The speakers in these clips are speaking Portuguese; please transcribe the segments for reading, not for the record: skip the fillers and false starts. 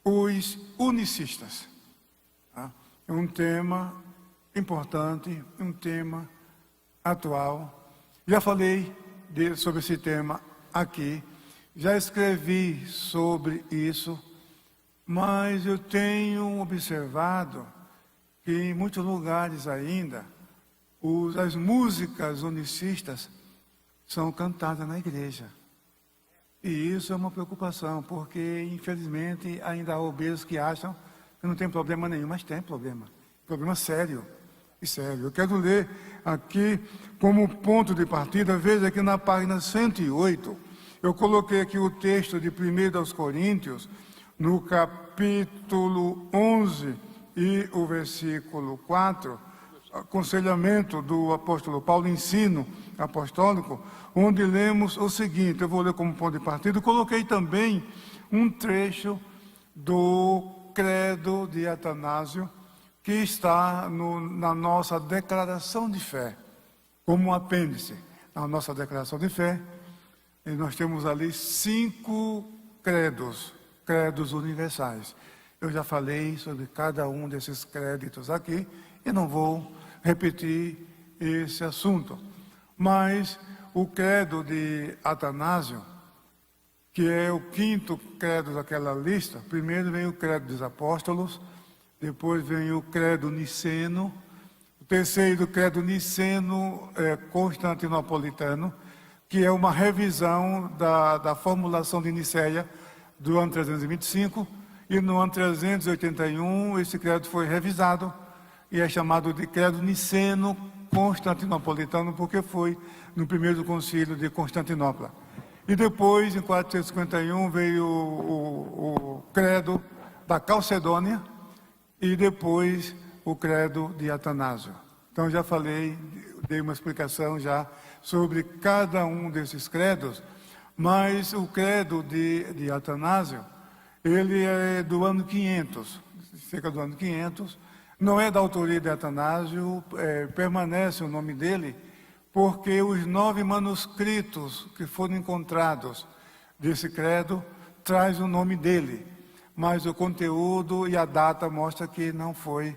os unicistas. Tá? É um tema importante, um tema atual. Já falei sobre esse tema aqui, já escrevi sobre isso, mas eu tenho observado que em muitos lugares ainda, as músicas unicistas são cantadas na igreja. E isso é uma preocupação, porque infelizmente ainda há obreiros que acham que não tem problema nenhum, mas tem problema. Problema sério. E sério. Eu quero ler aqui como ponto de partida, veja que na página 108, eu coloquei aqui o texto de 1 aos Coríntios, no capítulo 11 e o versículo 4, aconselhamento do apóstolo Paulo, ensino apostólico, onde lemos o seguinte, eu vou ler como ponto de partida, coloquei também um trecho do credo de Atanásio, que está na nossa declaração de fé, como um apêndice. Na nossa declaração de fé, e nós temos ali 5 credos universais. Eu já falei sobre cada um desses créditos aqui, e não vou repetir esse assunto. Mas o credo de Atanásio, que é o 5º credo daquela lista, primeiro vem o credo dos apóstolos, depois vem o credo niceno, o terceiro credo niceno constantinopolitano, que é uma revisão da formulação de Nicéia do ano 325, e no ano 381 esse credo foi revisado, e é chamado de credo niceno constantinopolitano, porque foi no primeiro concílio de Constantinopla. E depois, em 451, veio o credo da Calcedônia, e depois o credo de Atanásio. Então já falei, dei uma explicação já sobre cada um desses credos, mas o credo de Atanásio, ele é do ano 500, cerca do ano 500, não é da autoria de Atanásio, permanece o nome dele, porque os 9 manuscritos que foram encontrados desse credo traz o nome dele, mas o conteúdo e a data mostra que não foi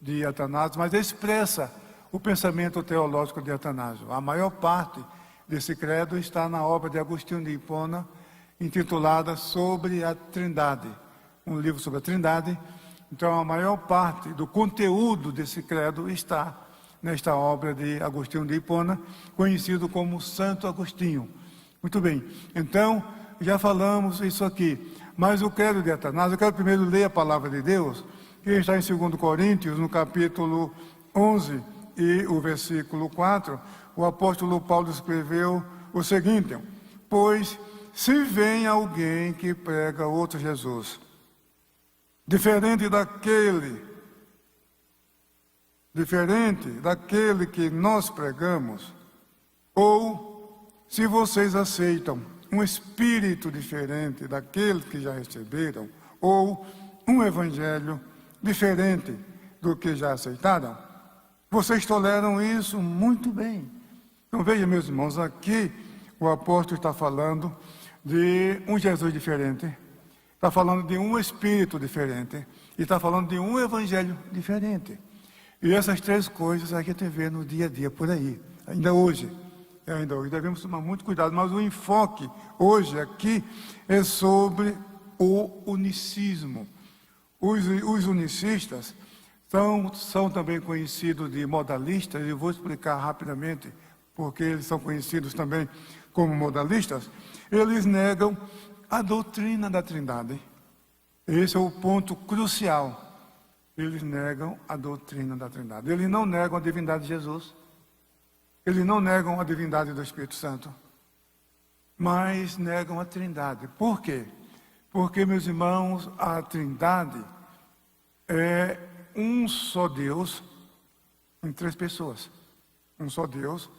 de Atanásio, mas expressa o pensamento teológico de Atanásio. A maior parte desse credo está na obra de Agostinho de Hipona, intitulada Sobre a Trindade, um livro sobre a Trindade. Então, a maior parte do conteúdo desse credo está nesta obra de Agostinho de Hipona, conhecido como Santo Agostinho. Muito bem, então, já falamos isso aqui. Mas o credo de Atanásio, eu quero primeiro ler a palavra de Deus, que está em 2 Coríntios, no capítulo 11 e o versículo 4, o apóstolo Paulo escreveu o seguinte: pois se vem alguém que prega outro Jesus, diferente daquele que nós pregamos, ou se vocês aceitam um espírito diferente daquele que já receberam, ou um evangelho diferente do que já aceitaram, vocês toleram isso muito bem. Então veja, meus irmãos, aqui o apóstolo está falando de um Jesus diferente, está falando de um espírito diferente, e está falando de um evangelho diferente. E essas 3 coisas a gente vê no dia a dia por aí, ainda hoje devemos tomar muito cuidado, mas o enfoque hoje aqui é sobre o unicismo. Os unicistas são também conhecidos de modalistas, e vou explicar rapidamente porque eles são conhecidos também como modalistas. Eles negam a doutrina da Trindade. Esse é o ponto crucial. Eles negam a doutrina da Trindade. Eles não negam a divindade de Jesus. Eles não negam a divindade do Espírito Santo, mas negam a Trindade. Por quê? Porque, meus irmãos, a Trindade é um só Deus em 3 pessoas. Um só Deus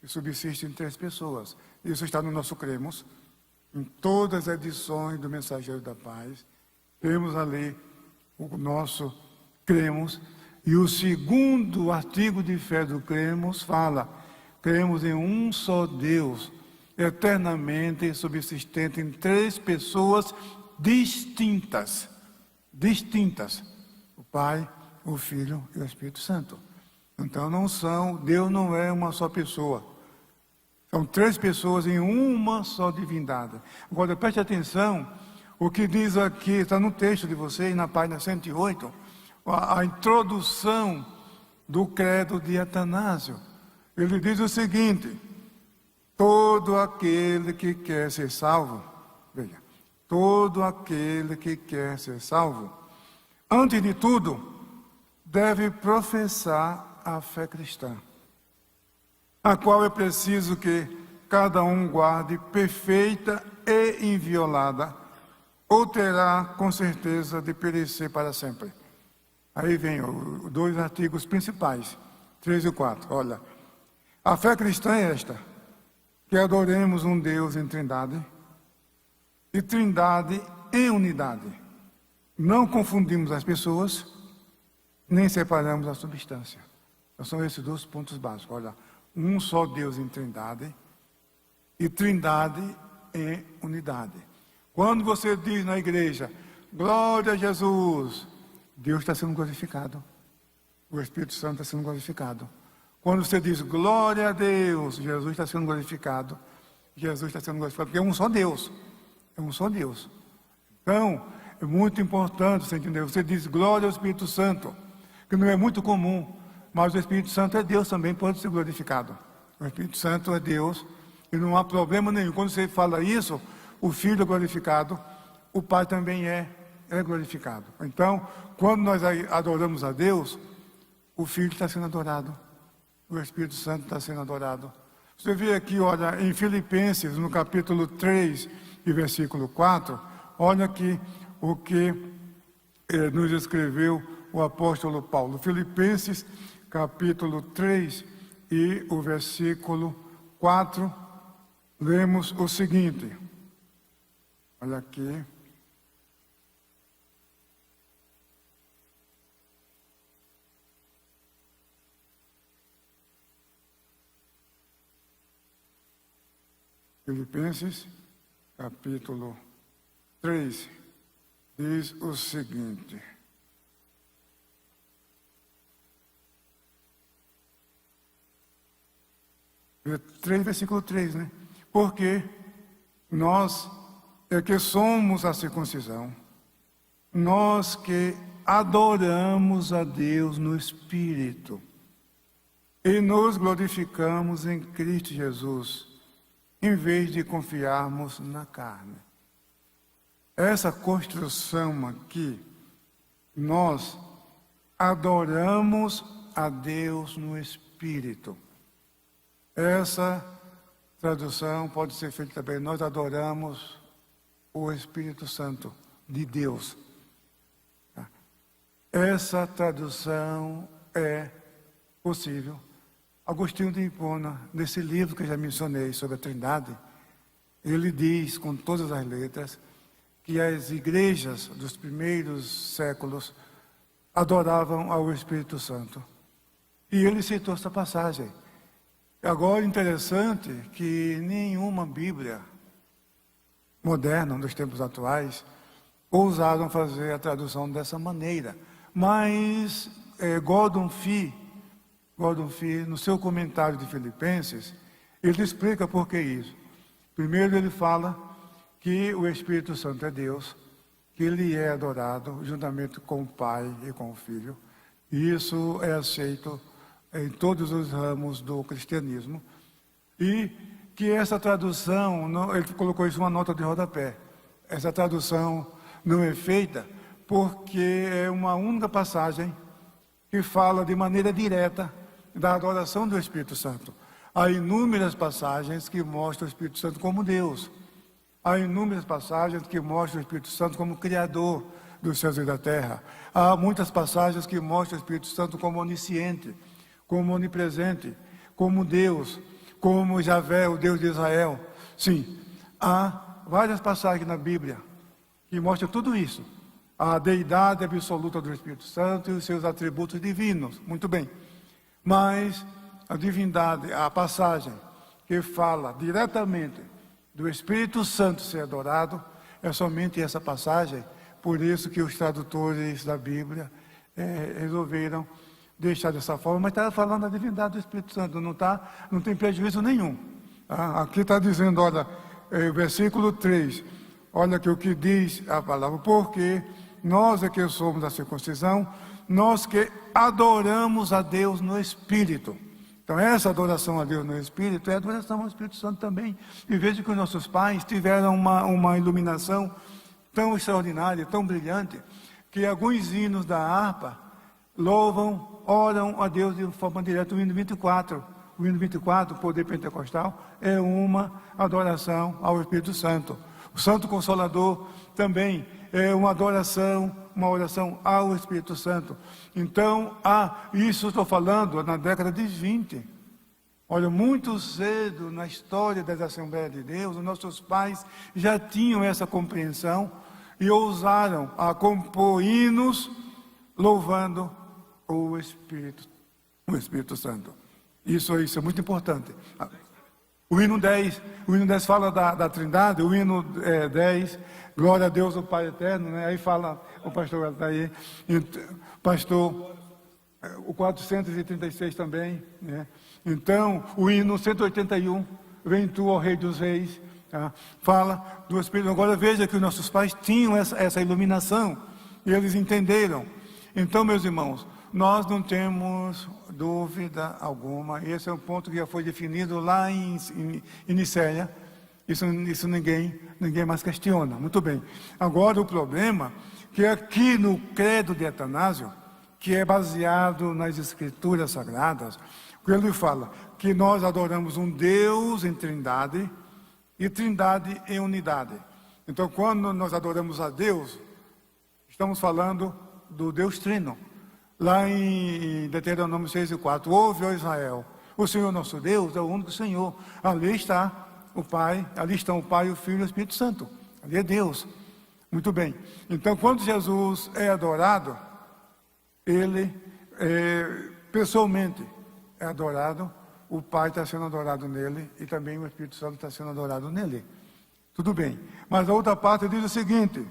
que subsiste em 3 pessoas. Isso está no nosso Cremos. Em todas as edições do Mensageiro da Paz, temos ali o nosso Cremos. E o 2º artigo de fé do Cremos fala: cremos em um só Deus, eternamente subsistente em 3 pessoas distintas. distintas: o Pai, o Filho e o Espírito Santo. Então Deus não é uma só pessoa. São 3 pessoas em uma só divindade. Agora preste atenção, o que diz aqui, está no texto de vocês, na página 108, a introdução do credo de Atanásio. Ele diz o seguinte: todo aquele que quer ser salvo, veja, todo aquele que quer ser salvo, antes de tudo, deve professar a fé cristã, a qual é preciso que cada um guarde perfeita e inviolada, ou terá com certeza de perecer para sempre. Aí vem os 2 artigos principais, 3 e 4. Olha, a fé cristã é esta: que adoremos um Deus em trindade, e trindade em unidade. Não confundimos as pessoas, nem separamos a substância. Então, são esses 2 pontos básicos. Olha, um só Deus em trindade, e trindade em unidade. Quando você diz na igreja, glória a Jesus, Deus está sendo glorificado. O Espírito Santo está sendo glorificado. Quando você diz glória a Deus, Jesus está sendo glorificado. Jesus está sendo glorificado, porque é um só Deus. É um só Deus. Então, é muito importante você entender. Você diz glória ao Espírito Santo, que não é muito comum, mas o Espírito Santo é Deus também, pode ser glorificado. O Espírito Santo é Deus e não há problema nenhum. Quando você fala isso, o Filho é glorificado, o Pai também é glorificado. Então, quando nós adoramos a Deus, o Filho está sendo adorado, o Espírito Santo está sendo adorado. Você vê aqui, olha, em Filipenses, no capítulo 3 e versículo 4, olha aqui o que nos escreveu o apóstolo Paulo. Filipenses, capítulo 3 e o versículo 4, lemos o seguinte. Olha aqui. Filipenses, capítulo 3, diz o seguinte. 3, versículo 3, né? Porque nós é que somos a circuncisão, nós que adoramos a Deus no Espírito e nos glorificamos em Cristo Jesus, em vez de confiarmos na carne. Essa construção aqui, nós adoramos a Deus no Espírito. Essa tradução pode ser feita também, nós adoramos o Espírito Santo de Deus. Essa tradução é possível. Agostinho de Hipona, nesse livro que eu já mencionei sobre a Trindade, ele diz com todas as letras que as igrejas dos primeiros séculos adoravam ao Espírito Santo. E ele citou essa passagem. Agora, interessante que nenhuma Bíblia moderna, nos tempos atuais, ousaram fazer a tradução dessa maneira. Mas Gordon Fee, no seu comentário de Filipenses, ele explica por que isso. Primeiro ele fala que o Espírito Santo é Deus, que ele é adorado juntamente com o Pai e com o Filho. E isso é aceito em todos os ramos do cristianismo. E que essa tradução, ele colocou isso uma nota de rodapé. Essa tradução não é feita porque é uma única passagem que fala de maneira direta da adoração do Espírito Santo. Há inúmeras passagens que mostram o Espírito Santo como Deus. Há inúmeras passagens que mostram o Espírito Santo como Criador dos céus e da terra. Há muitas passagens que mostram o Espírito Santo como onisciente, como onipresente, como Deus, como Javé, o Deus de Israel. Sim, há várias passagens na Bíblia que mostram tudo isso. A deidade absoluta do Espírito Santo e os seus atributos divinos. Muito bem. Mas a divindade, a passagem que fala diretamente do Espírito Santo ser adorado, é somente essa passagem, por isso que os tradutores da Bíblia resolveram deixar dessa forma, mas está falando da divindade do Espírito Santo, não tem prejuízo nenhum. Aqui está dizendo, olha, versículo 3, olha que o que diz a palavra, porque nós é que somos a circuncisão, nós que adoramos a Deus no Espírito. Então essa adoração a Deus no Espírito é adoração ao Espírito Santo também. E veja que os nossos pais tiveram uma iluminação tão extraordinária, tão brilhante, que alguns hinos da harpa louvam, oram a Deus de forma direta. O hino 24, o poder pentecostal, é uma adoração ao Espírito Santo. O Santo Consolador também é uma adoração, uma oração ao Espírito Santo. Então, isso estou falando na década de 20. Olha, muito cedo na história das Assembleias de Deus, os nossos pais já tinham essa compreensão e ousaram a compor hinos louvando o Espírito Santo. Isso é muito importante. O hino 10 fala da Trindade, o hino 10, glória a Deus, o Pai Eterno, né? Aí fala, o pastor está aí, pastor, o 436 também, né? Então, o hino 181, vem tu, ó Rei dos Reis, tá? Fala do Espírito. Agora veja que os nossos pais tinham essa iluminação, e eles entenderam. Então, meus irmãos, nós não temos dúvida alguma, esse é um ponto que já foi definido lá em Nicéia, isso ninguém mais questiona. Muito bem. Agora o problema, que aqui no credo de Atanásio, que é baseado nas Escrituras Sagradas, ele fala que nós adoramos um Deus em trindade e trindade em unidade. Então, quando nós adoramos a Deus, estamos falando do Deus Trino. Lá em Deuteronômio 6:4, ouve, ó Israel, o Senhor nosso Deus é o único Senhor. Ali está o Pai, ali estão o Pai, o Filho e o Espírito Santo. Ali é Deus. Muito bem. Então, quando Jesus é adorado, ele pessoalmente é adorado, o Pai está sendo adorado nele e também o Espírito Santo está sendo adorado nele. Tudo bem. Mas a outra parte diz o seguinte: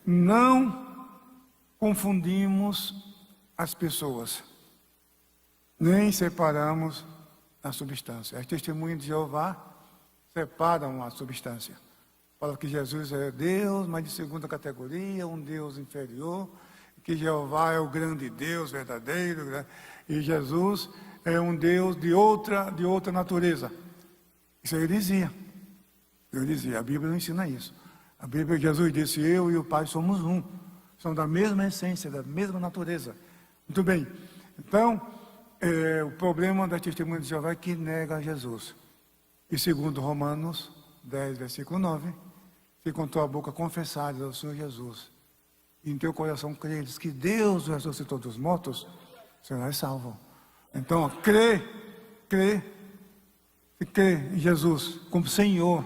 não confundimos as pessoas, nem separamos a substância. As testemunhas de Jeová separam a substância. Fala que Jesus é Deus, mas de segunda categoria, um Deus inferior, que Jeová é o grande Deus verdadeiro, e Jesus é um Deus de outra natureza. Isso é heresia. A Bíblia não ensina isso. A Bíblia, Jesus disse, eu e o Pai somos um. São da mesma essência, da mesma natureza. Muito bem. Então, o problema da testemunha de Jeová é que nega Jesus. E segundo Romanos 10, versículo 9, se com tua boca confessares ao Senhor Jesus, e em teu coração creres que Deus o ressuscitou dos mortos, serás salvo. Então, crê em Jesus como Senhor.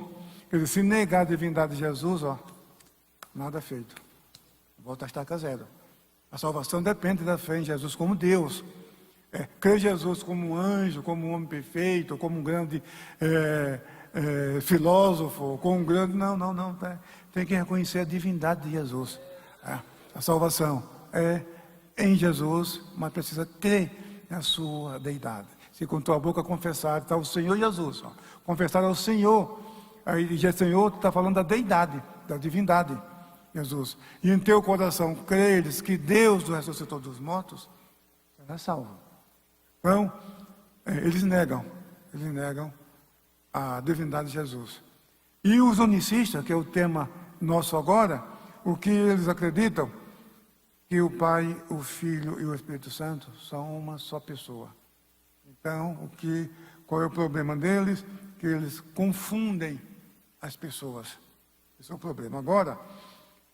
Quer dizer, se negar a divindade de Jesus, nada feito. Volta a estaca zero. A salvação depende da fé em Jesus como Deus. Crer em Jesus como um anjo, como um homem perfeito, como um grande filósofo, como um grande... Não. Tem que reconhecer a divindade de Jesus. A salvação é em Jesus, mas precisa crer na sua deidade. Se com tua boca confessar, está o Senhor Jesus. Confessar ao Senhor. Aí, Senhor está falando da deidade, da divindade. Jesus, e em teu coração creres que Deus o ressuscitou dos mortos, será salvo. Então, eles negam a divindade de Jesus. E os unicistas, que é o tema nosso agora, o que eles acreditam? Que o Pai, o Filho e o Espírito Santo são uma só pessoa. Então, qual é o problema deles? Que eles confundem as pessoas. Esse é o problema. Agora,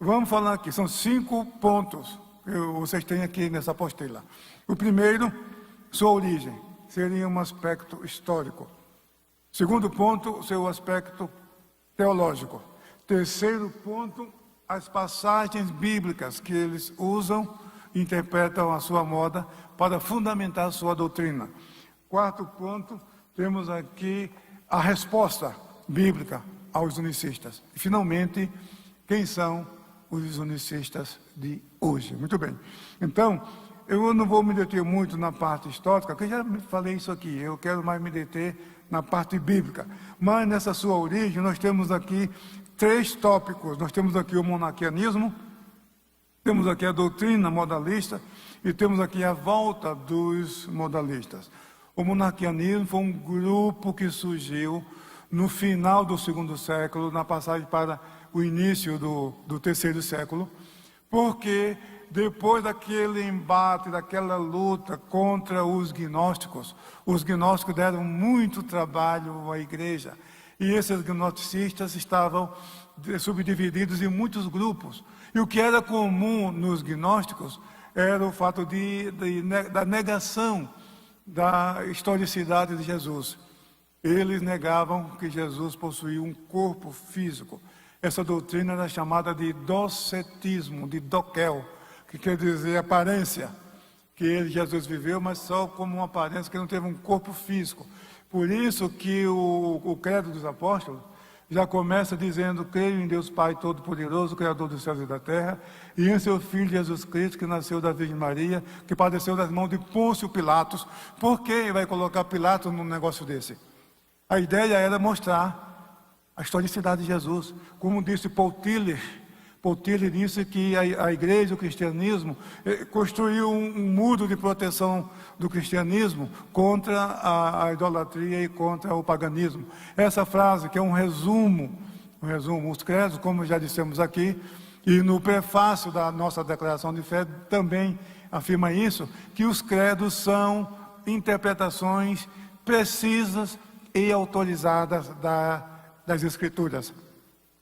vamos falar aqui, são 5 pontos que vocês têm aqui nessa apostila. O primeiro, sua origem, seria um aspecto histórico. Segundo ponto, seu aspecto teológico. Terceiro ponto, as passagens bíblicas que eles usam, interpretam a sua moda para fundamentar a sua doutrina. Quarto ponto, temos aqui a resposta bíblica aos unicistas. E finalmente, quem são os unicistas de hoje. Muito bem. Então, eu não vou me deter muito na parte histórica, porque eu já falei isso aqui, eu quero mais me deter na parte bíblica. Mas nessa sua origem, nós temos aqui 3 tópicos. Nós temos aqui o monarquianismo, temos aqui a doutrina modalista e temos aqui a volta dos modalistas. O monarquianismo foi um grupo que surgiu no final do 2º século, na passagem para o início do 3º século, porque depois daquele embate, daquela luta contra os gnósticos deram muito trabalho à igreja. E esses gnosticistas estavam subdivididos em muitos grupos. E o que era comum nos gnósticos era o fato da negação da historicidade de Jesus. Eles negavam que Jesus possuía um corpo físico. Essa doutrina era chamada de docetismo, de doquel, que quer dizer aparência, que Jesus viveu, mas só como uma aparência, que não teve um corpo físico. Por isso que o credo dos apóstolos já começa dizendo: creio em Deus Pai Todo-Poderoso, Criador dos céus e da terra, e em seu Filho Jesus Cristo, que nasceu da Virgem Maria, que padeceu das mãos de Pôncio Pilatos. Por que vai colocar Pilatos num negócio desse? A ideia era mostrar a historicidade de Jesus. Como disse Paul Tillich disse que a igreja, o cristianismo, construiu um muro de proteção do cristianismo contra a idolatria e contra o paganismo. Essa frase, que é um resumo, os credos, como já dissemos aqui, e no prefácio da nossa declaração de fé também afirma isso, que os credos são interpretações precisas e autorizadas das Escrituras.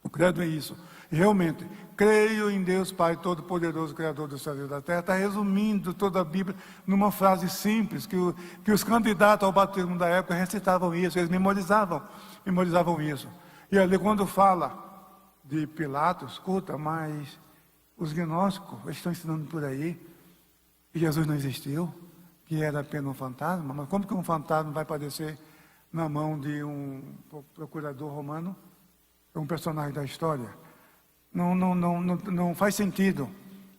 O credo é isso. Realmente, creio em Deus Pai Todo-Poderoso, Criador do céu e da terra. Está resumindo toda a Bíblia numa frase simples, que os candidatos ao batismo da época recitavam isso, eles memorizavam isso. E ali quando fala de Pilatos, escuta, mas os gnósticos estão ensinando por aí que Jesus não existiu, que era apenas um fantasma. Mas como que um fantasma vai aparecer na mão de um procurador romano? É um personagem da história. Não faz sentido,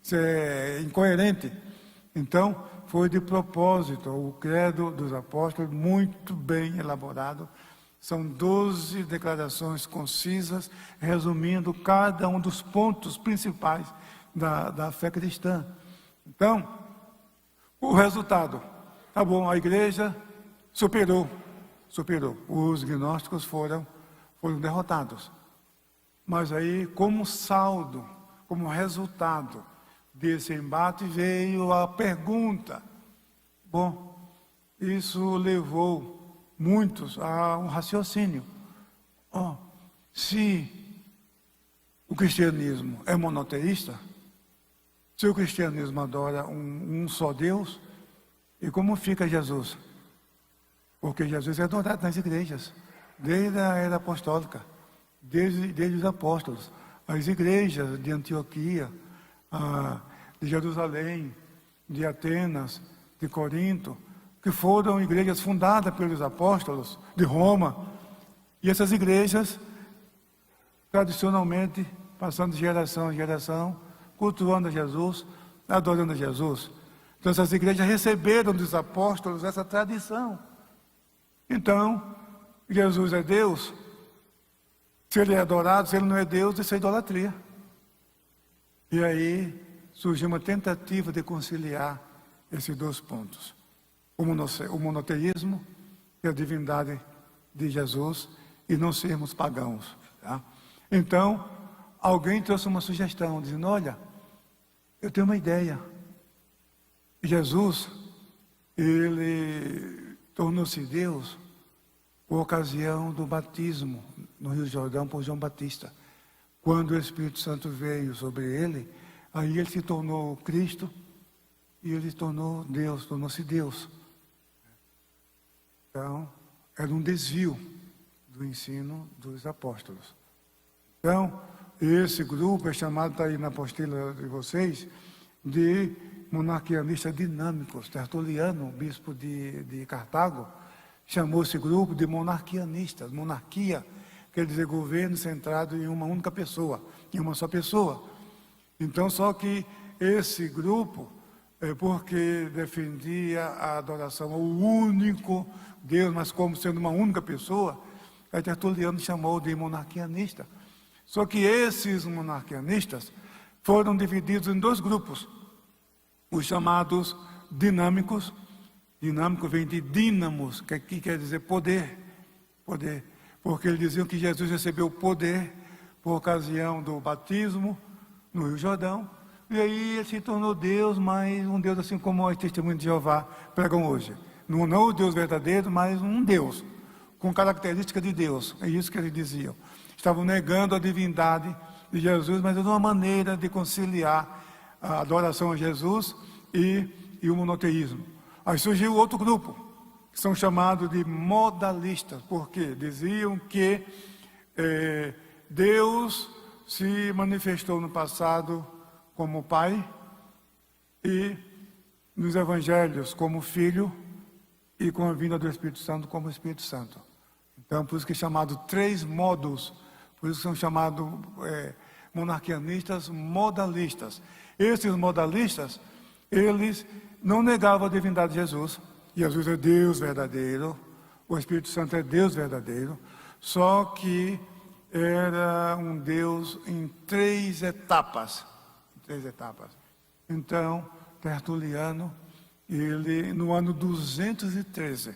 isso é incoerente. Então, foi de propósito o credo dos apóstolos, muito bem elaborado. São 12 declarações concisas, resumindo cada um dos pontos principais da fé cristã. Então, o resultado, tá bom, a igreja superou. Os gnósticos foram derrotados. Mas aí, como saldo, como resultado desse embate, veio a pergunta. Bom, isso levou muitos a um raciocínio. Se o cristianismo é monoteísta, se o cristianismo adora um só Deus, e como fica Jesus? Porque Jesus é adorado nas igrejas, desde a era apostólica. Desde os apóstolos, as igrejas de Antioquia, de Jerusalém, de Atenas, de Corinto, que foram igrejas fundadas pelos apóstolos, de Roma, e essas igrejas, tradicionalmente, passando de geração em geração, cultuando a Jesus, adorando a Jesus. Então essas igrejas receberam dos apóstolos essa tradição. Então, Jesus é Deus. Se ele é adorado, se ele não é Deus, isso é idolatria. E aí surgiu uma tentativa de conciliar esses 2 pontos. O monoteísmo e a divindade de Jesus, e não sermos pagãos. Tá? Então, alguém trouxe uma sugestão, dizendo: olha, eu tenho uma ideia. Jesus, ele tornou-se Deus por ocasião do batismo no Rio Jordão por João Batista. Quando o Espírito Santo veio sobre ele, aí ele se tornou Cristo e ele tornou-se Deus. Então, era um desvio do ensino dos apóstolos. Então, esse grupo é chamado, está aí na apostila de vocês, de monarquianistas dinâmicos. Tertuliano, o bispo de Cartago, chamou esse grupo de monarquianistas. Monarquia quer dizer governo centrado em uma única pessoa, em uma só pessoa. Então, só que esse grupo, porque defendia a adoração ao único Deus, mas como sendo uma única pessoa, aí Tertuliano chamou de monarquianista. Só que esses monarquianistas foram divididos em dois grupos, os chamados dinâmicos. Dinâmico vem de dínamos, que quer dizer poder, porque eles diziam que Jesus recebeu poder por ocasião do batismo no Rio Jordão, e aí ele se tornou Deus, mas um Deus assim como os testemunhos de Jeová pregam hoje. Não o Deus verdadeiro, mas um Deus, com característica de Deus, é isso que eles diziam. Estavam negando a divindade de Jesus, mas de uma maneira de conciliar a adoração a Jesus e o monoteísmo. Aí surgiu outro grupo, que são chamados de modalistas, porque diziam que Deus se manifestou no passado como Pai e nos Evangelhos como Filho e com a vinda do Espírito Santo como Espírito Santo. Então, por isso que é chamado três modos, por isso que são chamados monarquianistas modalistas. Esses modalistas, eles não negavam a divindade de Jesus. Jesus é Deus verdadeiro, o Espírito Santo é Deus verdadeiro, só que era um Deus em três etapas. Então, Tertuliano, ele no ano 213,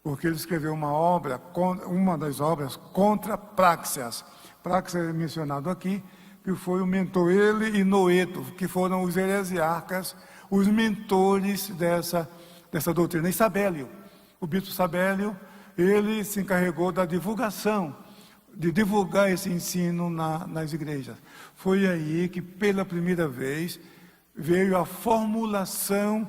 porque ele escreveu uma das obras contra Práxias. Práxias é mencionado aqui, que foi o mentor, ele e Noeto, que foram os heresiarcas, os mentores dessa doutrina. E Sabélio, o bispo Sabélio, ele se encarregou da divulgação, de divulgar esse ensino nas igrejas. Foi aí que, pela primeira vez, veio a formulação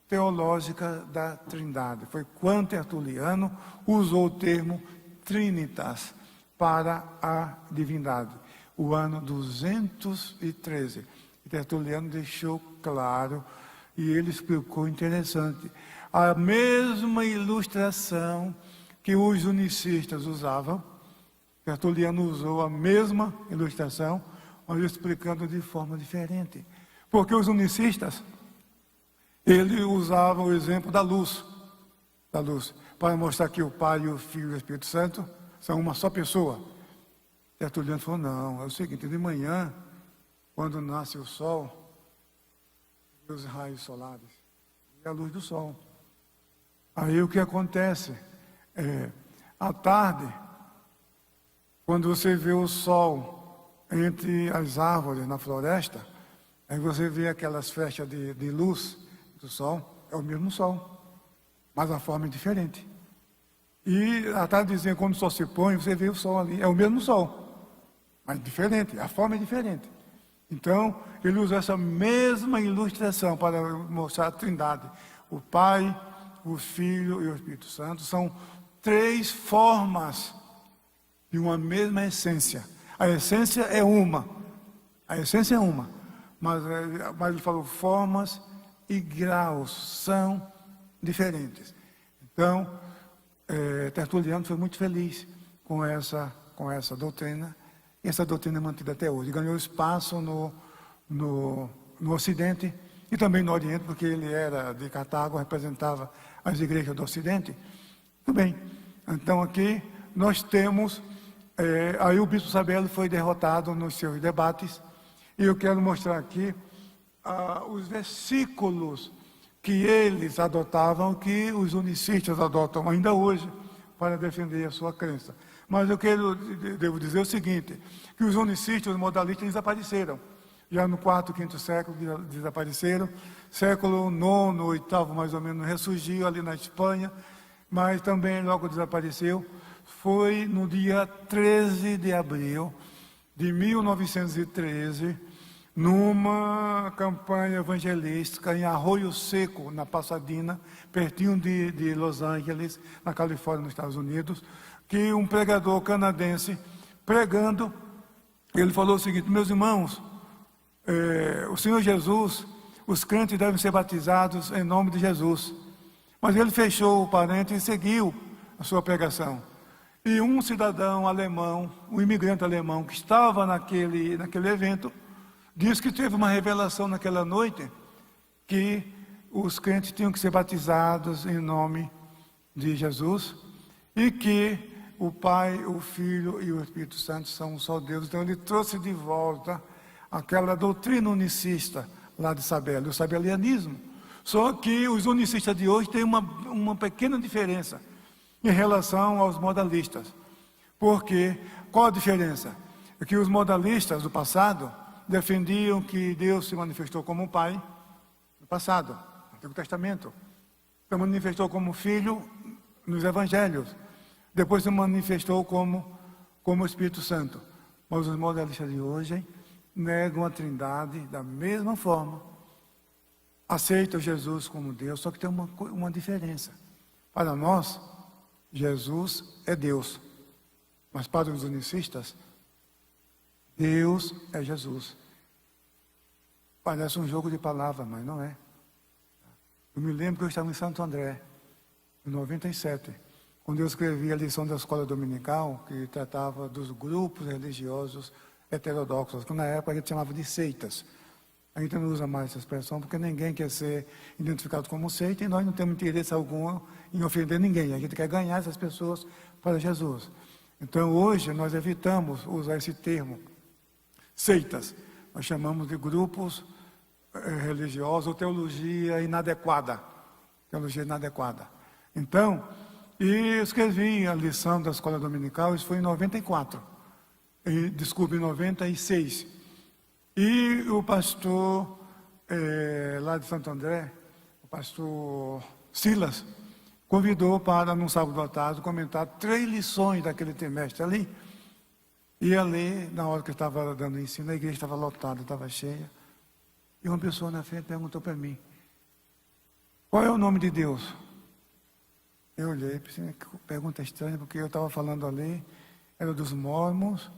teológica da Trindade. Foi quando Tertuliano usou o termo Trinitas para a divindade. O ano 213. Tertuliano deixou claro, e ele explicou interessante, a mesma ilustração que os unicistas usavam. Tertuliano usou a mesma ilustração, mas explicando de forma diferente. Porque os unicistas, ele usava o exemplo da luz, para mostrar que o Pai, o Filho e o Espírito Santo são uma só pessoa. Tertuliano falou, não, é o seguinte, de manhã, quando nasce o sol, os raios solares, é a luz do sol. Aí o que acontece? À tarde, quando você vê o sol entre as árvores na floresta, aí você vê aquelas flechas de luz do sol, é o mesmo sol, mas a forma é diferente. E à tardezinha, quando o sol se põe, você vê o sol ali, é o mesmo sol, mas diferente, a forma é diferente. Então, ele usa essa mesma ilustração para mostrar a Trindade. O Pai, o Filho e o Espírito Santo são três formas de uma mesma essência. A essência é uma, mas ele falou formas e graus são diferentes. Então, Tertuliano foi muito feliz com essa doutrina. E essa doutrina é mantida até hoje. Ganhou espaço no Ocidente e também no Oriente, porque ele era de Cartago, representava as igrejas do Ocidente. Muito bem. Então aqui nós temos, aí o bispo Sabélio foi derrotado nos seus debates, e eu quero mostrar aqui os versículos que eles adotavam, que os unicistas adotam ainda hoje, para defender a sua crença. Mas eu devo dizer o seguinte, que os unicistas, os modalistas, desapareceram. Já no 4º, 5º século desapareceram. Século 9º, 8º, mais ou menos, ressurgiu ali na Espanha, mas também logo desapareceu. Foi no dia 13 de abril de 1913, numa campanha evangelística em Arroio Seco, na Pasadena, pertinho de Los Angeles, na Califórnia, nos Estados Unidos, que um pregador canadense, pregando, ele falou o seguinte: meus irmãos, o Senhor Jesus, os crentes devem ser batizados em nome de Jesus. Mas ele fechou o parênteses e seguiu a sua pregação. E um cidadão alemão, um imigrante alemão que estava naquele evento, Diz que teve uma revelação naquela noite que os crentes tinham que ser batizados em nome de Jesus e que o Pai, o Filho e o Espírito Santo são um só Deus. Então ele trouxe de volta aquela doutrina unicista lá de Sabelo, o sabelianismo. Só que os unicistas de hoje têm uma pequena diferença em relação aos modalistas. Porque, qual a diferença? É que os modalistas do passado defendiam que Deus se manifestou como Pai no passado, no Antigo Testamento. Se manifestou como Filho nos Evangelhos. Depois se manifestou como Espírito Santo. Mas os modalistas de hoje negam a Trindade da mesma forma. Aceitam Jesus como Deus, só que tem uma diferença. Para nós, Jesus é Deus. Mas para os unicistas, Deus é Jesus. Parece um jogo de palavras, mas não é. Eu me lembro que eu estava em Santo André, em 97, quando eu escrevi a lição da escola dominical, que tratava dos grupos religiosos heterodoxos, que na época a gente chamava de seitas. A gente não usa mais essa expressão, porque ninguém quer ser identificado como seita, e nós não temos interesse algum em ofender ninguém. A gente quer ganhar essas pessoas para Jesus. Então, hoje, nós evitamos usar esse termo, seitas. Nós chamamos de grupos religiosos ou teologia inadequada. Teologia inadequada. Então, eu escrevi a lição da escola dominical, isso foi em 94. Desculpe, em 96. E o pastor lá de Santo André, o pastor Silas, convidou para, num sábado à tarde, comentar 3 lições daquele trimestre ali. E ali, na hora que eu estava dando ensino, a igreja estava lotada, estava cheia. E uma pessoa na frente perguntou para mim: qual é o nome de Deus? Eu olhei, pensei, que pergunta estranha, porque eu estava falando ali, era dos mormons,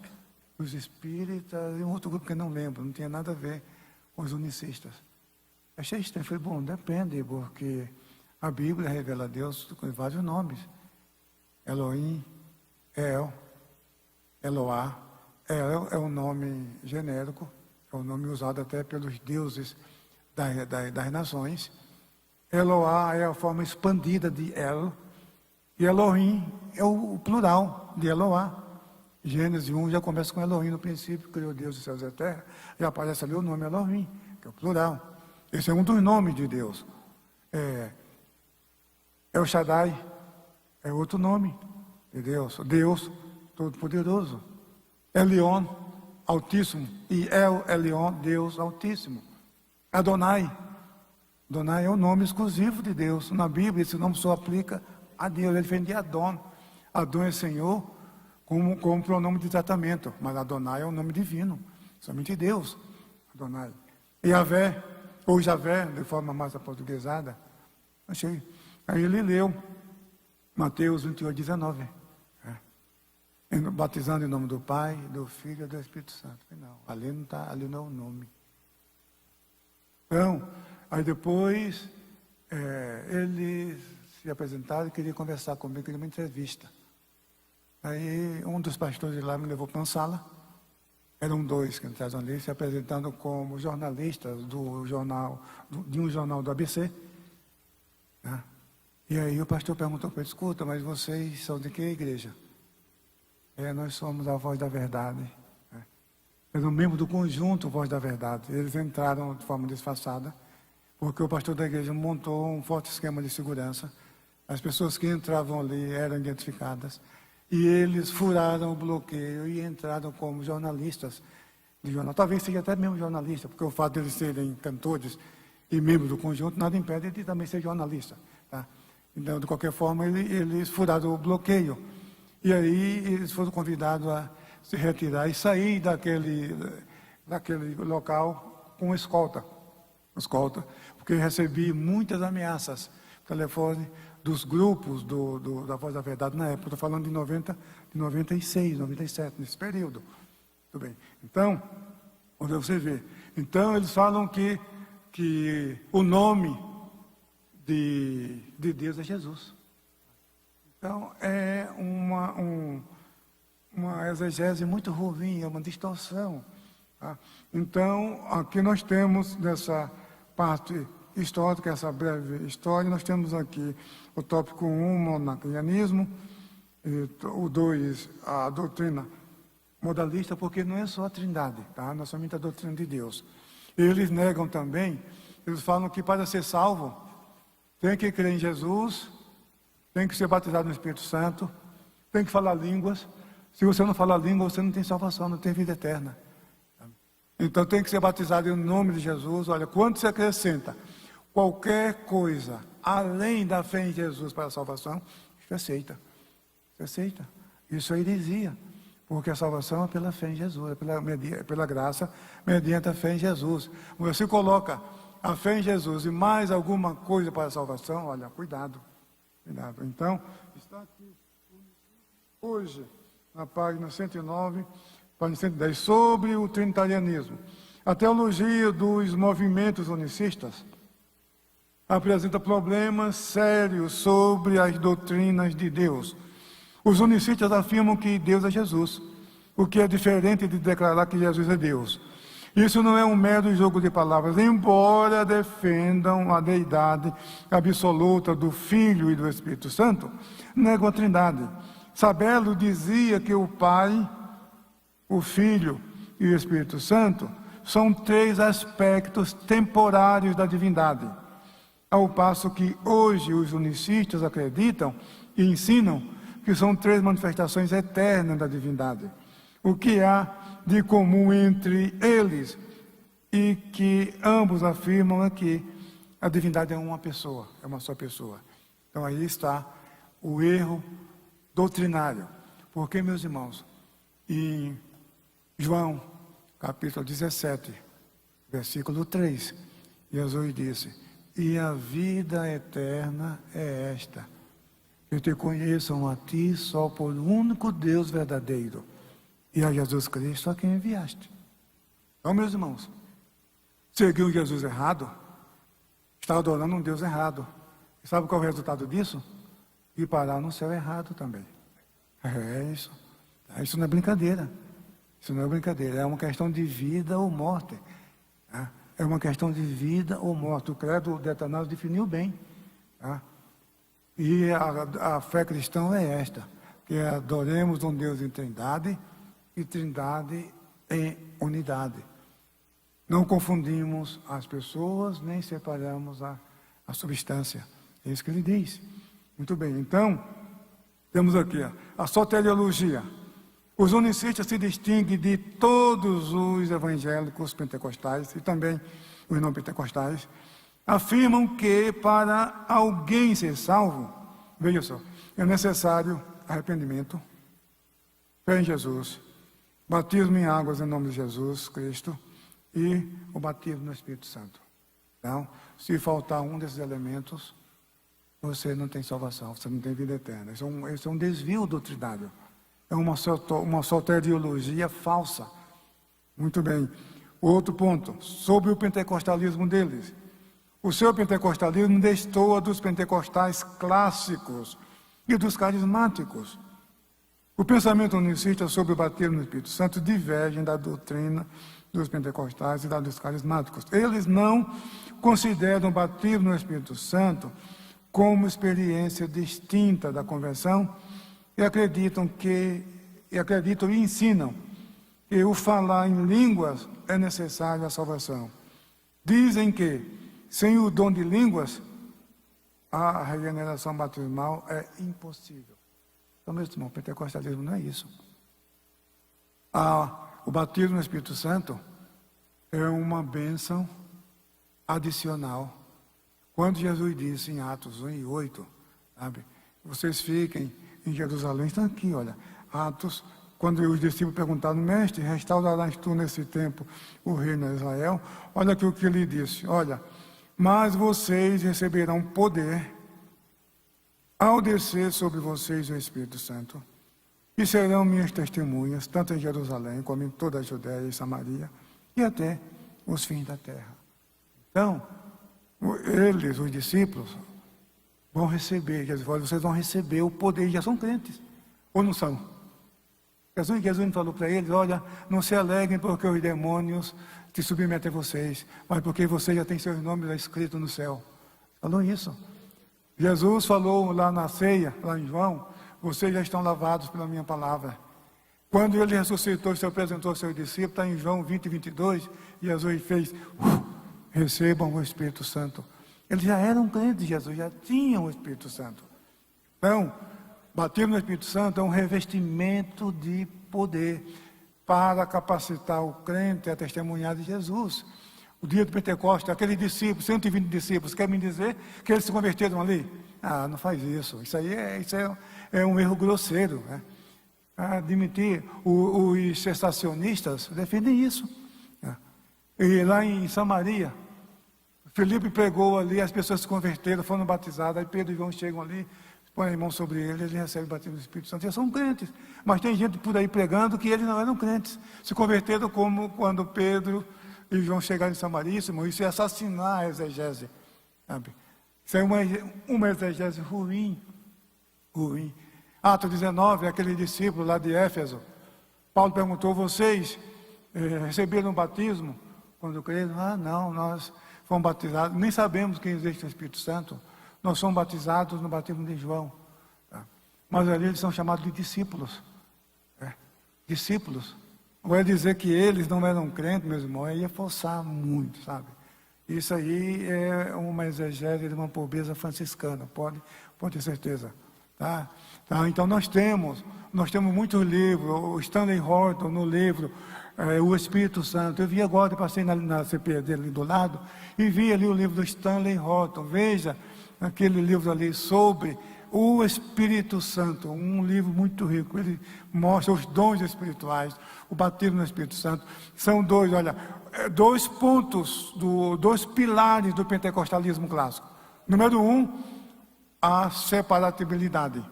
dos espíritas, e um outro grupo que eu não lembro, não tinha nada a ver com os unicistas. Achei estranho, falei, bom, depende, porque a Bíblia revela a Deus com vários nomes. Elohim, El, Eloá. El é um nome genérico, é um nome usado até pelos deuses das nações. Eloá é a forma expandida de El, e Elohim é o plural de Eloá. Gênesis 1 já começa com Elohim, no princípio criou Deus os céus e a terra, e aparece ali o nome Elohim, que é o plural. Esse é um dos nomes de Deus. El Shaddai é outro nome de Deus, Deus Todo-Poderoso. Elion, Altíssimo, e El Elion, Deus Altíssimo. Adonai é o nome exclusivo de Deus. Na Bíblia, esse nome só aplica a Deus. Ele vem de Adon. Adon é Senhor, como pronome de tratamento. Mas Adonai é um nome divino. Somente Deus. Adonai. E Yahvé, ou Javé, de forma mais aportuguesada. Achei. Aí ele leu Mateus 28, 19. Batizando em nome do Pai, do Filho e do Espírito Santo. Não, ali não é o nome. Então, aí depois, eles se apresentaram e queriam conversar comigo, queriam uma entrevista. Aí um dos pastores de lá me levou para uma sala. Eram 2 que entraram ali, se apresentando como jornalistas de um jornal do ABC. Né? E aí o pastor perguntou para ele: escuta, mas vocês são de que igreja? Nós somos a Voz da Verdade. Eram membros do conjunto Voz da Verdade. Eles entraram de forma disfarçada, porque o pastor da igreja montou um forte esquema de segurança. As pessoas que entravam ali eram identificadas. E eles furaram o bloqueio e entraram como jornalistas de jornal. Talvez seja até mesmo jornalista, porque o fato de eles serem cantores e membros do conjunto nada impede de também ser jornalista. Tá? Então, de qualquer forma, eles furaram o bloqueio. E aí eles foram convidados a se retirar e sair daquele local com escolta, porque recebi muitas ameaças por telefone dos grupos da Voz da Verdade na época. Estou falando de 96, 97, nesse período. Muito bem. Então, onde você vê. Então, eles falam que o nome de Deus é Jesus. Então, é uma exegese muito ruim, é uma distorção Tá? Então, aqui nós temos, nessa parte histórica, essa breve história, nós temos aqui o tópico 1, monarquianismo, e o 2, a doutrina modalista, porque não é só a trindade, tá? Não é somente a doutrina de Deus. Eles negam também, eles falam que para ser salvo, tem que crer em Jesus, tem que ser batizado no Espírito Santo, tem que falar línguas. Se você não falar língua, você não tem salvação, não tem vida eterna. Então tem que ser batizado em nome de Jesus. Olha, quando se acrescenta qualquer coisa além da fé em Jesus para a salvação, isso aceita. Isso aceita. Isso é heresia. Porque a salvação é pela fé em Jesus, é pela graça, mediante a fé em Jesus. Você coloca a fé em Jesus e mais alguma coisa para a salvação, olha, cuidado. Cuidado. Então, está aqui hoje, na página 109, página 110, sobre o trinitarianismo. A teologia dos movimentos unicistas apresenta problemas sérios sobre as doutrinas de Deus. Os unicistas afirmam que Deus é Jesus, o que é diferente de declarar que Jesus é Deus. Isso não é um mero jogo de palavras, embora defendam a deidade absoluta do Filho e do Espírito Santo, negam a Trindade. Sabelo dizia que o Pai, o Filho e o Espírito Santo são três aspectos temporários da divindade, ao passo que hoje os unicistas acreditam e ensinam que são três manifestações eternas da divindade. O que há de comum entre eles e que ambos afirmam é que a divindade é uma pessoa, é uma só pessoa. Então aí está o erro doutrinário. Porque, meus irmãos, em João, capítulo 17, versículo 3, Jesus disse: e a vida eterna é esta, que te conheçam a ti só por um único Deus verdadeiro, e a Jesus Cristo a quem enviaste. Então, meus irmãos, seguiu Jesus errado, está adorando um Deus errado. E sabe qual é o resultado disso? E parar no céu errado também. É isso. Isso não é brincadeira. Isso não é brincadeira. É uma questão de vida ou morte. É uma questão de vida ou morte. O credo de Etanásio definiu bem. E a fé cristã é esta: que adoremos um Deus em trindade e trindade em unidade. Não confundimos as pessoas, nem separamos a substância. É isso que ele diz. Muito bem, então, temos aqui a soteriologia. Os unicistas se distinguem de todos os evangélicos pentecostais e também os não pentecostais. Afirmam que para alguém ser salvo, veja só, é necessário arrependimento, fé em Jesus, batismo em águas em nome de Jesus Cristo e o batismo no Espírito Santo. Então, se faltar um desses elementos, você não tem salvação, você não tem vida eterna. Isso é um desvio doutrinário. É uma soteriologia falsa. Muito bem. Outro ponto, sobre o pentecostalismo deles. O seu pentecostalismo destoa dos pentecostais clássicos e dos carismáticos. O pensamento unicista sobre o batismo no Espírito Santo diverge da doutrina dos pentecostais e da dos carismáticos. Eles não consideram o batismo no Espírito Santo como experiência distinta da conversão e acreditam e ensinam que o falar em línguas é necessário à salvação. Dizem que, sem o dom de línguas, a regeneração batismal é impossível. Então, meu irmão, o pentecostalismo não é isso. O batismo no Espírito Santo é uma bênção adicional. Quando Jesus disse em Atos 1:8, sabe, vocês fiquem em Jerusalém, está aqui, olha, Atos, quando os discípulos perguntaram: mestre, restaurarás tu nesse tempo o reino de Israel? Olha aqui o que ele disse: olha, mas vocês receberão poder ao descer sobre vocês o Espírito Santo, e serão minhas testemunhas, tanto em Jerusalém como em toda a Judéia e Samaria, e até os fins da terra. Então, eles, os discípulos, vão receber, Jesus falou, vocês vão receber o poder, já são crentes, ou não são? Jesus falou para eles: olha, não se alegrem porque os demônios se submetem a vocês, mas porque vocês já têm seus nomes escritos no céu. Falou isso. Jesus falou lá na ceia, lá em João: vocês já estão lavados pela minha palavra. Quando ele ressuscitou e se apresentou aos seus discípulos, está em João 20 e 22, Jesus fez: recebam o Espírito Santo. Eles já eram crentes, Jesus já tinham o Espírito Santo. Então, batismo no Espírito Santo é um revestimento de poder para capacitar o crente a testemunhar de Jesus. O dia do Pentecostes, aqueles discípulos, 120 discípulos, quer me dizer que eles se converteram ali? Ah, não faz isso. Isso é um erro grosseiro, né? Admitir, os sensacionistas defendem isso. Né? E lá em Samaria, Filipe pregou ali, as pessoas se converteram, foram batizadas, aí Pedro e João chegam ali, põe a mão sobre eles recebem o batismo do Espírito Santo. Eles são crentes, mas tem gente por aí pregando que eles não eram crentes. Se converteram como quando Pedro e João chegaram em Samaria. Isso é assassinar a exegese. Sabe? Isso é uma exegese ruim. Atos 19, aquele discípulo lá de Éfeso. Paulo perguntou: vocês receberam o batismo quando creram? Ah, não, nós fomos batizados, nem sabemos que existe o Espírito Santo. Nós somos batizados no batismo de João. Tá? Mas ali eles são chamados de discípulos. Discípulos. Vai dizer que eles não eram crentes, meus irmãos, aí ia forçar muito, sabe? Isso aí é uma exegese de uma pobreza franciscana, pode ter certeza. Tá? Então nós temos muitos livros. O Stanley Horton, no livro O Espírito Santo, eu vi agora, eu passei na CP dele do lado, e vi ali o livro do Stanley Horton. Veja aquele livro ali sobre o Espírito Santo, um livro muito rico. Ele mostra os dons espirituais, o batismo no Espírito Santo. São dois pontos, dois pilares do pentecostalismo clássico. Número 1, a separatibilidade.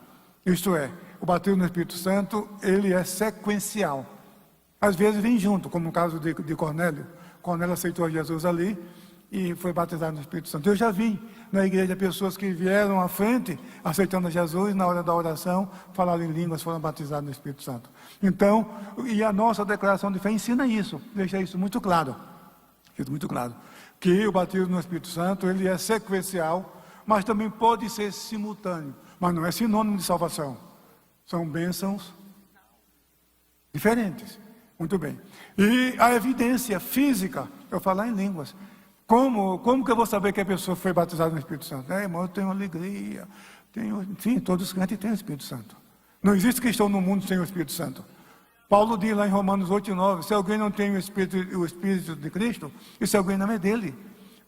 Isto é, o batismo no Espírito Santo, ele é sequencial. Às vezes vem junto, como no caso de Cornélio. Cornélio aceitou Jesus ali e foi batizado no Espírito Santo. Eu já vi na igreja pessoas que vieram à frente, aceitando Jesus, na hora da oração, falaram em línguas, foram batizados no Espírito Santo. Então, e a nossa declaração de fé ensina isso, deixa isso muito claro, que o batismo no Espírito Santo, ele é sequencial, mas também pode ser simultâneo, mas não é sinônimo de salvação. São bênçãos diferentes. Muito bem. E a evidência física, eu falar em línguas. Como que eu vou saber que a pessoa foi batizada no Espírito Santo? Irmão, eu tenho alegria. Enfim, todos os crentes têm o Espírito Santo. Não existe cristão no mundo sem o Espírito Santo. Paulo diz lá em Romanos 8:9, se alguém não tem o Espírito de Cristo, esse alguém não é dele.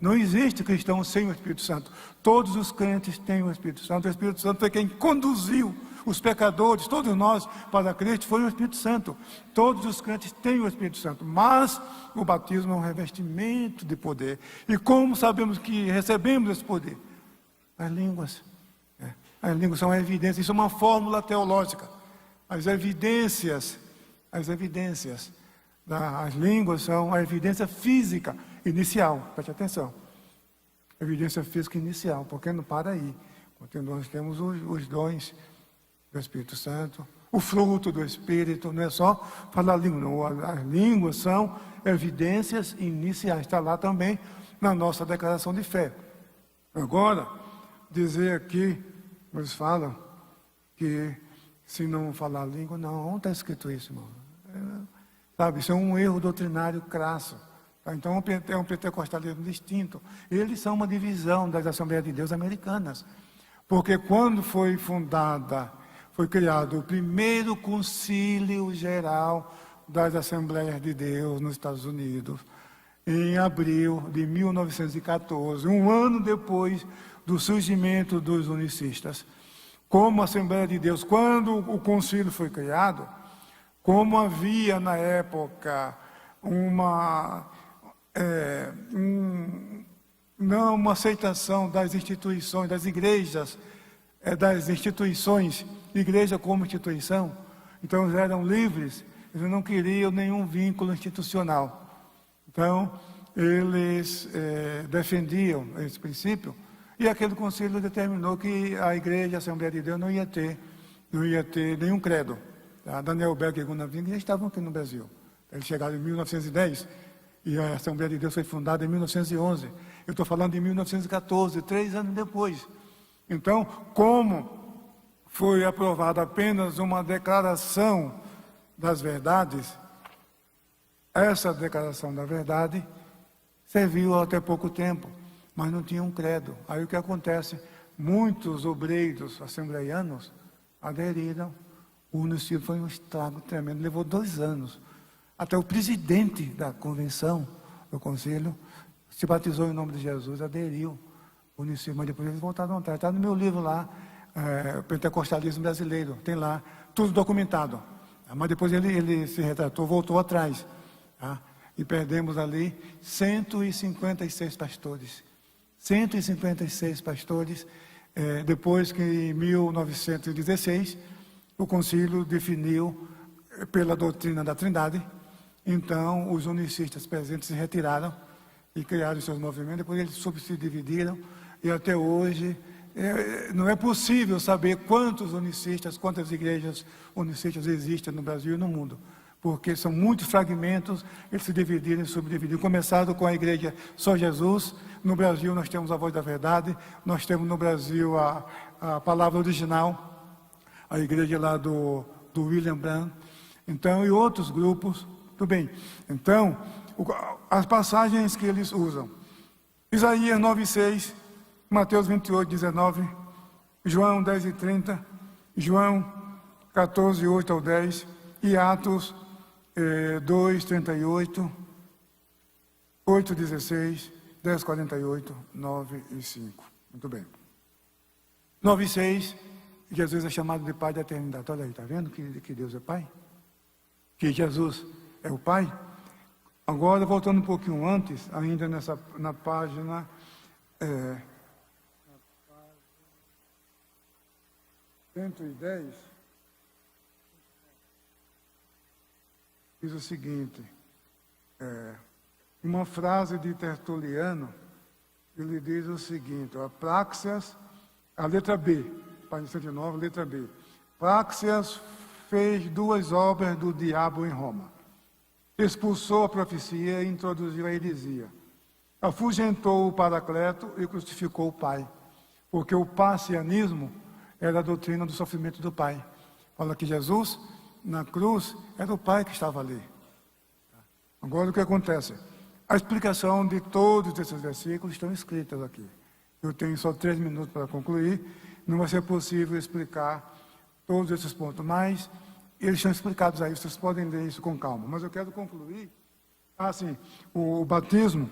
Não existe cristão sem o Espírito Santo. Todos os crentes têm o Espírito Santo. O Espírito Santo foi quem conduziu os pecadores, todos nós, para Cristo, foi o Espírito Santo. Todos os crentes têm o Espírito Santo, mas o batismo é um revestimento de poder. E como sabemos que recebemos esse poder? As línguas. As línguas são a evidência, isso é uma fórmula teológica. As evidências das línguas são a evidência física inicial, preste atenção. Evidência física inicial, porque não para aí. Porque nós temos os dons do Espírito Santo, o fruto do Espírito, não é só falar língua, não. As línguas são evidências iniciais, está lá também na nossa declaração de fé. Agora, dizer aqui, eles falam que se não falar língua, não, onde está escrito isso, irmão? Sabe, isso é um erro doutrinário crasso. Tá? Então é um pentecostalismo distinto. Eles são uma divisão das Assembleias de Deus americanas. Porque quando foi criado o primeiro concílio geral das Assembleias de Deus nos Estados Unidos, em abril de 1914, um ano depois do surgimento dos unicistas, como Assembleia de Deus, quando o concílio foi criado, como havia na época não uma aceitação das instituições, das igrejas, igreja como instituição, então eles eram livres, eles não queriam nenhum vínculo institucional. Então, eles defendiam esse princípio, e aquele concílio determinou que a igreja, a Assembleia de Deus, não ia ter nenhum credo. a Daniel Berg e Gunnar Wing já estavam aqui no Brasil. Eles chegaram em 1910 e a Assembleia de Deus foi fundada em 1911. Eu estou falando de 1914, 3 anos depois. Então, como foi aprovada apenas uma declaração das verdades, essa declaração da verdade serviu até pouco tempo, mas não tinha um credo. Aí o que acontece? Muitos obreiros assembleianos aderiram. O Unicídio foi um estrago tremendo, levou 2 anos. Até o presidente da convenção, do conselho, se batizou em nome de Jesus, aderiu o Unicídio, mas depois eles voltaram atrás. Está no meu livro lá, Pentecostalismo Brasileiro, tem lá, tudo documentado. Mas depois ele se retratou, voltou atrás. Tá? E perdemos ali 156 pastores. 156 pastores, depois que em 1916 o concílio definiu pela doutrina da Trindade. Então os unicistas presentes se retiraram e criaram seus movimentos. Depois eles se dividiram e até hoje não é possível saber quantos unicistas, quantas igrejas unicistas existem no Brasil e no mundo, porque são muitos fragmentos, eles se dividiram e subdividiram. Começado com a igreja Só Jesus. No Brasil nós temos a Voz da Verdade, nós temos no Brasil a Palavra Original, a igreja lá do William Branham, então, e outros grupos. Tudo bem. Então, as passagens que eles usam: Isaías 9:6, Mateus 28:19, João 10:30, João 14:8 ao 10 e Atos 2:38, 8:16, 10:48, 9 e 5. Muito bem. 9:6, Jesus é chamado de Pai da eternidade. Olha aí, está vendo que Deus é Pai? Que Jesus é o Pai? Agora, voltando um pouquinho antes, ainda na página 110, diz o seguinte, uma frase de Tertuliano, ele diz o seguinte: a Praxeas, a letra B, página 109, letra B. Praxeas fez 2 obras do diabo em Roma. Expulsou a profecia e introduziu a heresia. Afugentou o Paracleto e crucificou o Pai. Porque o passianismo era a doutrina do sofrimento do Pai. Fala que Jesus, na cruz, era o Pai que estava ali. Agora o que acontece? A explicação de todos esses versículos estão escritas aqui. Eu tenho só 3 minutos para concluir. Não vai ser possível explicar todos esses pontos, mas eles estão explicados aí, vocês podem ler isso com calma. Mas eu quero concluir, assim, o batismo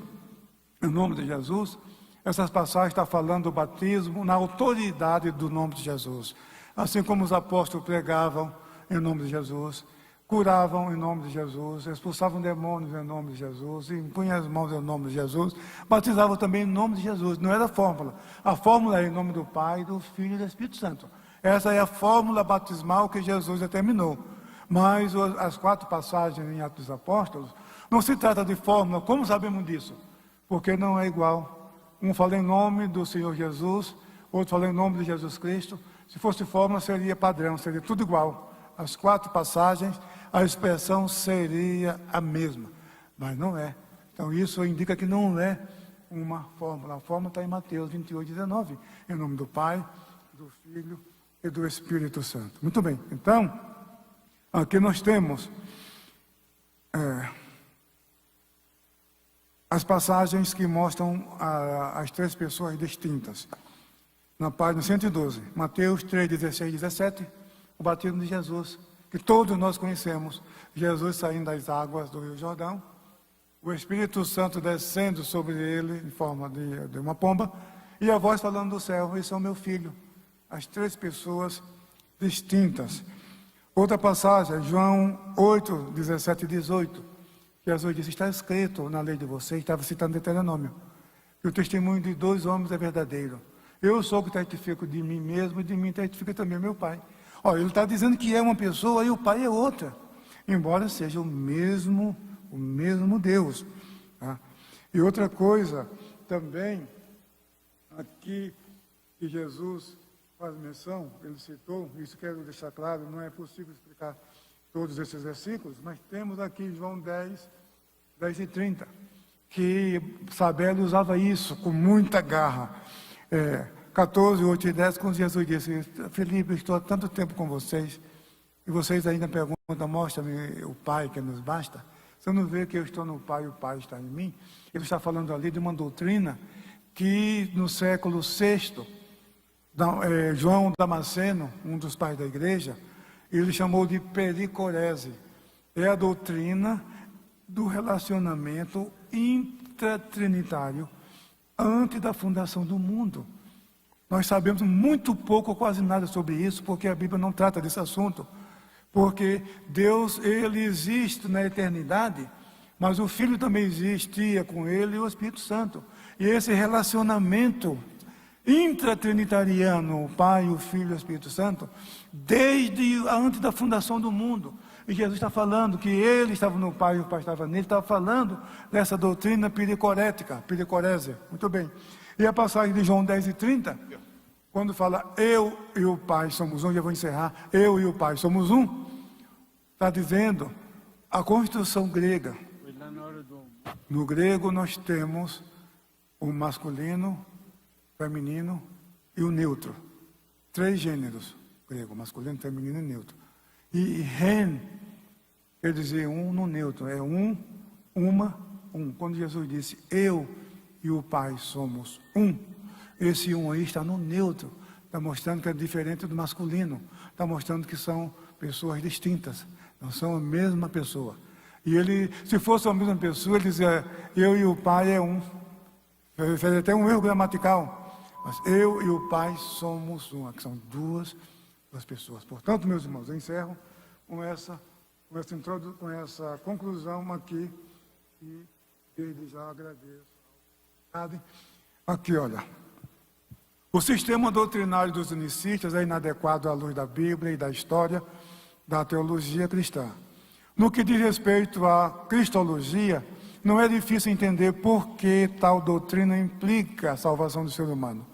em nome de Jesus, essas passagens estão falando do batismo na autoridade do nome de Jesus. Assim como os apóstolos pregavam em nome de Jesus, curavam em nome de Jesus, expulsavam demônios em nome de Jesus, impunham as mãos em nome de Jesus, batizavam também em nome de Jesus. Não era a fórmula. A fórmula é em nome do Pai, do Filho e do Espírito Santo. Essa é a fórmula batismal que Jesus determinou. Mas as 4 passagens em Atos dos Apóstolos, não se trata de fórmula. Como sabemos disso? Porque não é igual. Um fala em nome do Senhor Jesus, outro fala em nome de Jesus Cristo. Se fosse fórmula, seria padrão, seria tudo igual. As 4 passagens, a expressão seria a mesma. Mas não é. Então isso indica que não é uma fórmula. A fórmula está em Mateus 28:19. Em nome do Pai, do Filho e do Espírito Santo. Muito bem, então, aqui nós temos as passagens que mostram as 3 pessoas distintas. Na página 112, Mateus 3, 16 e 17, o batismo de Jesus, que todos nós conhecemos. Jesus saindo das águas do Rio Jordão, o Espírito Santo descendo sobre ele em forma de uma pomba, e a voz falando do céu: esse é o meu filho. As 3 pessoas distintas. Outra passagem, João 8, 17 e 18. Jesus disse: está escrito na lei de vocês, estava citando Deuteronômio, que o testemunho de 2 homens é verdadeiro. Eu sou o que testifico de mim mesmo e de mim testifica também meu Pai. Olha, ele está dizendo que é uma pessoa e o Pai é outra, embora seja o mesmo Deus. Tá? E outra coisa também, aqui que Jesus faz menção, ele citou, isso quero deixar claro, não é possível explicar todos esses versículos, mas temos aqui João 10, 10 e 30, que Sabelo usava isso com muita garra. 14, 8 e 10, quando Jesus disse: Felipe, estou há tanto tempo com vocês, e vocês ainda perguntam: mostra-me o Pai que nos basta. Você não vê que eu estou no Pai e o Pai está em mim? Ele está falando ali de uma doutrina que no século VI, João Damasceno, um dos pais da igreja, ele chamou de pericorese. É a doutrina do relacionamento intratrinitário antes da fundação do mundo. Nós sabemos muito pouco ou quase nada sobre isso, porque a Bíblia não trata desse assunto. Porque Deus, Ele existe na eternidade, mas o Filho também existia com Ele e o Espírito Santo. E esse relacionamento intratrinitariano, o Pai, o Filho e o Espírito Santo, desde antes da fundação do mundo. E Jesus está falando que Ele estava no Pai e o Pai estava nele, estava falando dessa doutrina pericorética, pericorese. Muito bem. E a passagem de João 10 e 30, quando fala eu e o Pai somos um, já vou encerrar, eu e o Pai somos um, está dizendo a construção grega. No grego nós temos o masculino, feminino e o neutro. 3 gêneros, grego, masculino, feminino e neutro. E ren quer dizer um no neutro, é um, uma, um. Quando Jesus disse eu e o Pai somos um, esse um aí está no neutro, está mostrando que é diferente do masculino, está mostrando que são pessoas distintas, não são a mesma pessoa. E ele, se fosse a mesma pessoa, ele dizia eu e o Pai é um. Fez até um erro gramatical, mas eu e o Pai somos um, que são duas pessoas. Portanto, meus irmãos, eu encerro com essa conclusão aqui, e desde já agradeço. Aqui, olha, o sistema doutrinário dos unicistas é inadequado à luz da Bíblia e da história da teologia cristã. No que diz respeito à cristologia, não é difícil entender por que tal doutrina implica a salvação do ser humano.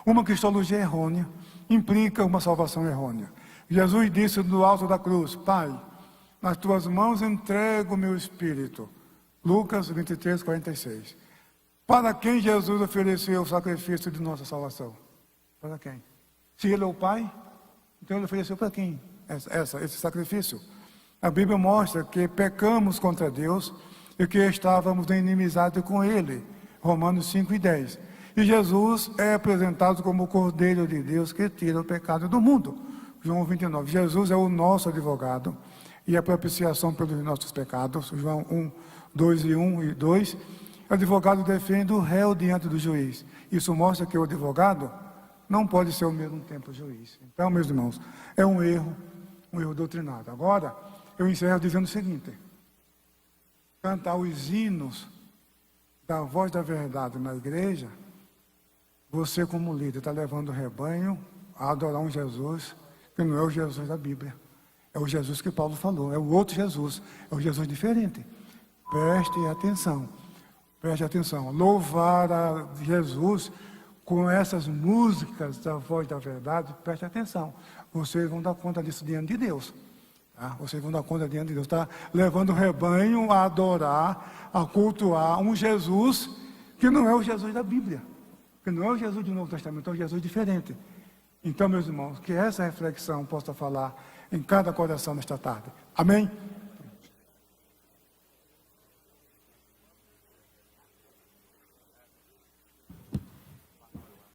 Uma cristologia errônea implica uma salvação errônea. Jesus disse do alto da cruz: Pai, nas tuas mãos entrego o meu espírito. Lucas 23, 46. Para quem Jesus ofereceu o sacrifício de nossa salvação? Para quem? Se Ele é o Pai, então Ele ofereceu para quem esse sacrifício? A Bíblia mostra que pecamos contra Deus e que estávamos em inimizade com Ele. Romanos 5 e 10. E Jesus é apresentado como o Cordeiro de Deus que tira o pecado do mundo. João 29. Jesus é o nosso advogado e a propiciação pelos nossos pecados. João 1, 2 e 1 e 2. O advogado defende o réu diante do juiz. Isso mostra que o advogado não pode ser ao mesmo tempo o juiz. Então, meus irmãos, é um erro doutrinário. Agora, eu encerro dizendo o seguinte: cantar os hinos da voz da verdade na igreja, você como líder está levando o rebanho a adorar um Jesus que não é o Jesus da Bíblia. É o Jesus que Paulo falou, é o outro Jesus, é o Jesus diferente. Preste atenção, preste atenção. Louvar a Jesus com essas músicas da voz da verdade, preste atenção. Vocês vão dar conta disso diante de Deus. Tá? Vocês vão dar conta diante de Deus. Está levando o rebanho a adorar, a cultuar um Jesus que não é o Jesus da Bíblia. Que não é o Jesus do Novo Testamento, é um Jesus diferente. Então, meus irmãos, que essa reflexão possa falar em cada coração nesta tarde. Amém?